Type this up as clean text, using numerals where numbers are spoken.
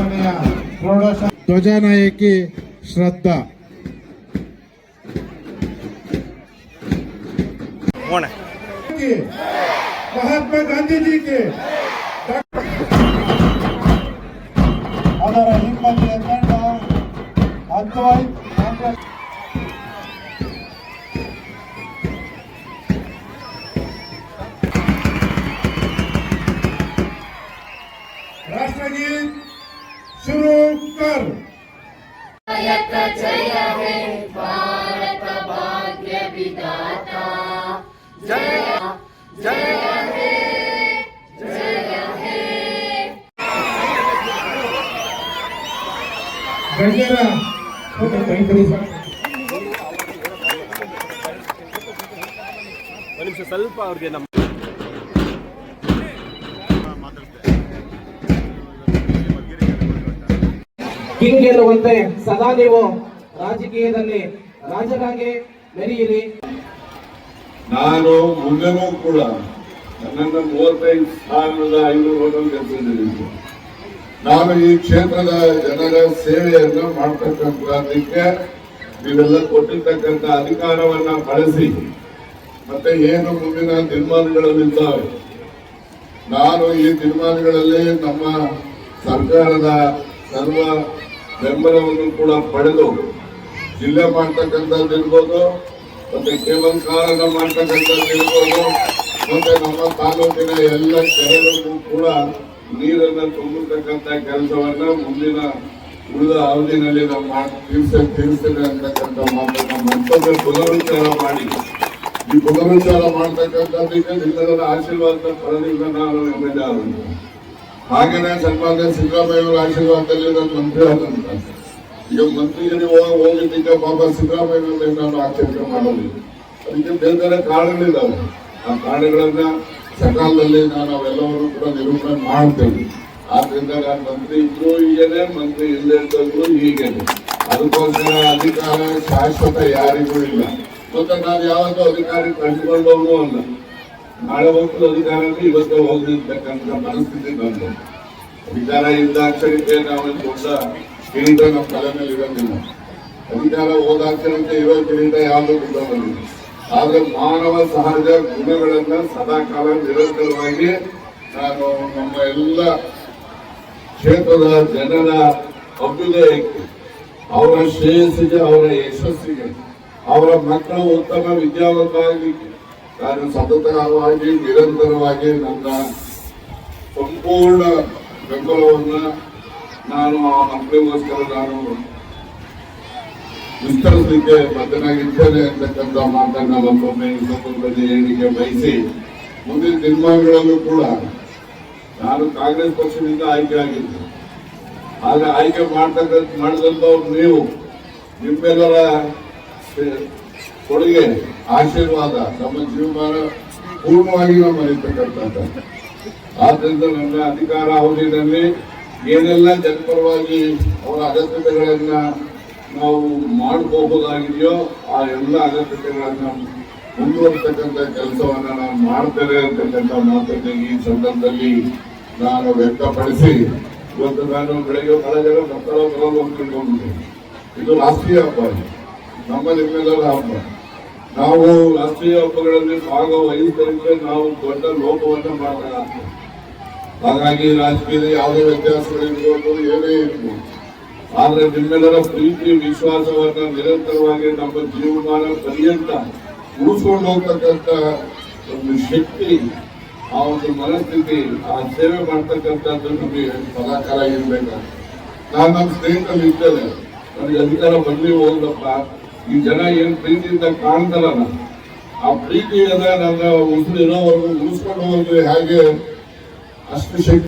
ಆಚರಣೆಯ ಧ್ವಜನಾಯಕಿ ಶ್ರದ್ಧಾ. ಮಹಾತ್ಮ ಗಾಂಧೀಜಿಗೆ ಅದರ ಹಿಂಬದಿಯ ತಂಡ ಅದ್ವೈತ್ ಕಾಂಗ್ರೆಸ್ राष्ट्रगीत शुरू कर. जय हे भारत भाग्य विधाता, जय जय हे जय हे. गजरा ಸ್ವಲ್ಪ ಅವ್ರಿಗೆ ನಮ್ಮ ಕಿಂಗ್ ಗೆಲ್ಲುವಂತೆ ಸದಾ ನೀವು ರಾಜಕೀಯದಲ್ಲಿ ರಾಜರಾಗಿ ಮೆರೆಯಿರಿ. ನಾನು ಮುಂದೆನೂ ಕೂಡ ನನ್ನನ್ನು 35,500 ಹೋಟೆಲ್ ಗೆಲ್ಲಿಸಿದ್ದೀನಿ. ನಾನು ಈ ಕ್ಷೇತ್ರದ ಜನರ ಸೇವೆಯನ್ನ ಮಾಡ್ತಕ್ಕಂಥದ್ದಕ್ಕೆ ನೀವೆಲ್ಲ ಕೊಟ್ಟಿರ್ತಕ್ಕಂಥ ಅಧಿಕಾರವನ್ನ ಬಳಸಿ ಮತ್ತೆ ಏನು ಮುಂದಿನ ತೀರ್ಮಾನಗಳಲ್ಲಿದ್ದಾವೆ, ನಾನು ಈ ತೀರ್ಮಾನಗಳಲ್ಲಿ ನಮ್ಮ ಸರ್ಕಾರದ ಸರ್ವ ಬೆಂಬಲವನ್ನು ಕೂಡ ಪಡೆದು ಜಿಲ್ಲೆ ಮಾಡ್ತಕ್ಕಂಥದ್ದು ಇರ್ಬೋದು, ಮತ್ತೆ ಕೇಬಲ್ ಕಾರಣ ಮಾಡ್ತಕ್ಕಂಥದ್ದು ಇರ್ಬೋದು, ಮತ್ತೆ ನಮ್ಮ ತಾಲೂಕಿನ ಎಲ್ಲ ಕೆರೆಗಳಿಗೂ ಕೂಡ ನೀರನ್ನು ತುಂಬತಕ್ಕಂಥ ಕೆಲಸವನ್ನ ಮುಂದಿನ ಉಳಿದ ಅವಧಿನಲ್ಲಿ ನಾವು ತೀರಿಸ್ತೇವೆ ಅಂತಕ್ಕಂಥ ಮಾತನ್ನ ಮತ್ತೊಮ್ಮೆ ಪುನರುಚ್ಚಾರ ಮಾಡಿ, ಈ ಪುನರುಚ್ಚಾರ ಮಾಡ್ತಕ್ಕಂಥದ್ದಕ್ಕೆ ನಿಮ್ಮೆಲ್ಲರ ಆಶೀರ್ವಾದ ಪಡೆದಿಂದ ನಾನು ಎಮ್ಮೆಲ್ಯೆ ಆದಂತ. ಹಾಗೇನೆ ಸನ್ಮಾನ್ಯ ಸಿದ್ದರಾಮಯ್ಯವರ ಆಶೀರ್ವಾದದಲ್ಲಿ ನಾನು ಮಂತ್ರಿ ಆದಂತ. ಈಗ ಮಂತ್ರಿಗಿರಿ ಹೋಗಿದ್ದಕ್ಕೆ ಪಾಪ ಸಿದ್ದರಾಮಯ್ಯನಲ್ಲಿ ನಾನು ಆಕ್ಷೇಪಣೆ ಮಾಡೋದಿಲ್ಲ. ಅದಕ್ಕೆ ಬೇರೆ ಬೇರೆ ಕಾರಣಗಳಿದ್ದಾವೆ. ಆ ಕಾರಣಗಳನ್ನ ಸಕಾಲದಲ್ಲಿ ನಾನು ಅವೆಲ್ಲವನ್ನು ಕೂಡ ನಿರೂಪಣೆ ಮಾಡ್ತೇನೆ. ಆದ್ರಿಂದ ನಾನು ಮಂತ್ರಿ ಇದ್ರು ಹೀಗೇನೆ, ಮಂತ್ರಿ ಇಲ್ಲದೆ ಇದ್ದದ್ರು ಹೀಗೇನೆ. ಅದಕ್ಕೋಸ್ಕರ ಅಧಿಕಾರ ಶಾಶ್ವತ ಯಾರಿಗೂ ಇಲ್ಲ. ಮತ್ತೆ ನಾನು ಯಾವತ್ತೂ ಅಧಿಕಾರಿ ಕಳ್ಸಿಕೊಂಡವನು ಅಲ್ಲ. ನಾಳೆ ಹೋಗ್ತದ ಅಧಿಕಾರ ಇವತ್ತು ಹೋಗಿರ್ತಕ್ಕಂಥ ಪರಿಸ್ಥಿತಿ ಬಂದು ಅಧಿಕಾರ ಇದ್ದಾಕ್ಷರಕ್ಕೆ ನಾವು ದೊಡ್ಡ ಕಿರೀಟ ನಮ್ಮ ತಲೆ ಮೇಲೆ ಇರೋದಿಲ್ಲ. ಅಧಿಕಾರ ಹೋದಾಕ್ಷರಕ್ಕೆ ಇರೋ ಕಿರೀಟ ಯಾವುದು ಕೂಡ ಬಂದಿದೆ. ಆದ್ರೆ ಮಾನವ ಸಹಜ ಗುಣಗಳನ್ನ ಸದಾಕಾಲ ನಿರಂತರವಾಗಿ ನಾನು ನಮ್ಮ ಎಲ್ಲ ಕ್ಷೇತ್ರದ ಜನರ ಅಭ್ಯುದಯಕ್ಕೆ, ಅವರ ಶ್ರೇಯಸ್ಸಿಗೆ, ಅವರ ಯಶಸ್ಸಿಗೆ, ಅವರ ಮಕ್ಕಳು ಉತ್ತಮ ವಿದ್ಯಾವಂತರಾಗಲಿಕ್ಕೆ ನಾನು ಸತತವಾಗಿ ನಿರಂತರವಾಗಿ ನನ್ನ ಸಂಪೂರ್ಣ ಬೆಂಬಲವನ್ನ ನಾನು ಆ ಮಕ್ಕಳಿಗೋಸ್ಕರ ನಾನು ವಿಸ್ತರಿಸಲಿಕ್ಕೆ ಬದ್ಧನಾಗಿದ್ದೇನೆ ಅಂತಕ್ಕಂಥ ಮಾತನ್ನ ಮತ್ತೊಮ್ಮೆ ಈ ಸಂದರ್ಭದಲ್ಲಿ ಹೇಳಿಕೆ ಬಯಸಿ, ಮುಂದಿನ ತೀರ್ಮಾನಗಳಲ್ಲೂ ಕೂಡ ನಾನು ಕಾಂಗ್ರೆಸ್ ಪಕ್ಷದಿಂದ ಆಯ್ಕೆ ಆಗಿದ್ದೆ. ಆದ್ರೆ ಆಯ್ಕೆ ಮಾಡಿದಂಥವ್ರು ನೀವು, ನಿಮ್ಮೆಲ್ಲರ ಕೊಡುಗೆ, ಆಶೀರ್ವಾದ ನಮ್ಮ ಜೀವಮಾನ ಪೂರ್ಣವಾಗಿ ನಾವು ಮರೀತಕ್ಕಂಥದ್ದು. ಆದ್ರಿಂದ ನನ್ನ ಅಧಿಕಾರ ಅವಧಿಯಲ್ಲಿ ಏನೆಲ್ಲ ಜನಪರವಾಗಿ ಅವರ ಅಗತ್ಯತೆಗಳನ್ನ ನಾವು ಮಾಡಬಹುದಾಗಿದೆಯೋ ಆ ಎಲ್ಲ ಅಗತ್ಯತೆಗಳನ್ನ ಮುಂದುವರಿತಕ್ಕಂಥ ಕೆಲಸವನ್ನ ನಾವು ಮಾಡ್ತೇವೆ ಅಂತಕ್ಕಂಥ ಮಾತನ್ನು ಈ ಸಂದರ್ಭದಲ್ಲಿ ನಾನು ವ್ಯಕ್ತಪಡಿಸಿ, ಇವತ್ತು ನಾನು ಬೆಳಗ್ಗೆ ಬಹಳ ಜನ ಮಕ್ಕಳ ಬರೋದು ಅಂದ್ಕೊಂಡಿದ್ದೇನೆ. ಇದು ರಾಷ್ಟ್ರೀಯ ಹಬ್ಬ, ನಮ್ಮ ನಿಮ್ಮೆಲ್ಲರ ಹಬ್ಬ. ನಾವು ರಾಷ್ಟ್ರೀಯ ಹಬ್ಬಗಳಲ್ಲಿ ಭಾಗವಹಿಸಿದ್ರೆ ನಾವು ದೊಡ್ಡ ಲೋಪವನ್ನು ಮಾಡಲಾಗ್ತದೆ. ಹಾಗಾಗಿ ರಾಜಕೀಯದ ಯಾವುದೇ ವ್ಯತ್ಯಾಸಗಳಿರ್ಬೋದು, ಏನೇ ಇರ್ಬೋದು, ಆದ್ರೆ ನಿಮ್ಮೆಲ್ಲರ ಪ್ರೀತಿ ವಿಶ್ವಾಸವನ್ನ ನಿರಂತರವಾಗಿ ನಮ್ಮ ಜೀವಮಾನ ಪರ್ಯಂತ ಉಳಿಸ್ಕೊಂಡು ಹೋಗ್ತಕ್ಕಂಥ ಒಂದು ಶಕ್ತಿ, ಆ ಒಂದು ಮನಸ್ಥಿತಿ, ಆ ಸೇವೆ ಮಾಡ್ತಕ್ಕಂಥದ್ದು ನಮಗೆ ಸದಾಕಾಲ ಇರ್ಬೇಕಾಗ್ತದೆ. ನಾನು ನಮ್ಮ ಸ್ನೇಹಿತರಲ್ಲಿ ಇದ್ದೇನೆ, ನನಗೆ ಅಧಿಕಾರ ಬಂದು ಹೋಗ್ಲಪ್ಪ, ಈ ಜನ ಏನ್ ಪ್ರೀತಿಯಿಂದ ಕಾಣ್ತಾರಲ್ಲ, ಆ ಪ್ರೀತಿಯನ್ನ ನನ್ನ ಉಸಿರು ಇರೋವರೆಗೂ ಉಳಿಸ್ಕೊಂಡು ಹೋದ್ರೆ ಹಾಗೆ ಅಷ್ಟು ಶಕ್ತಿ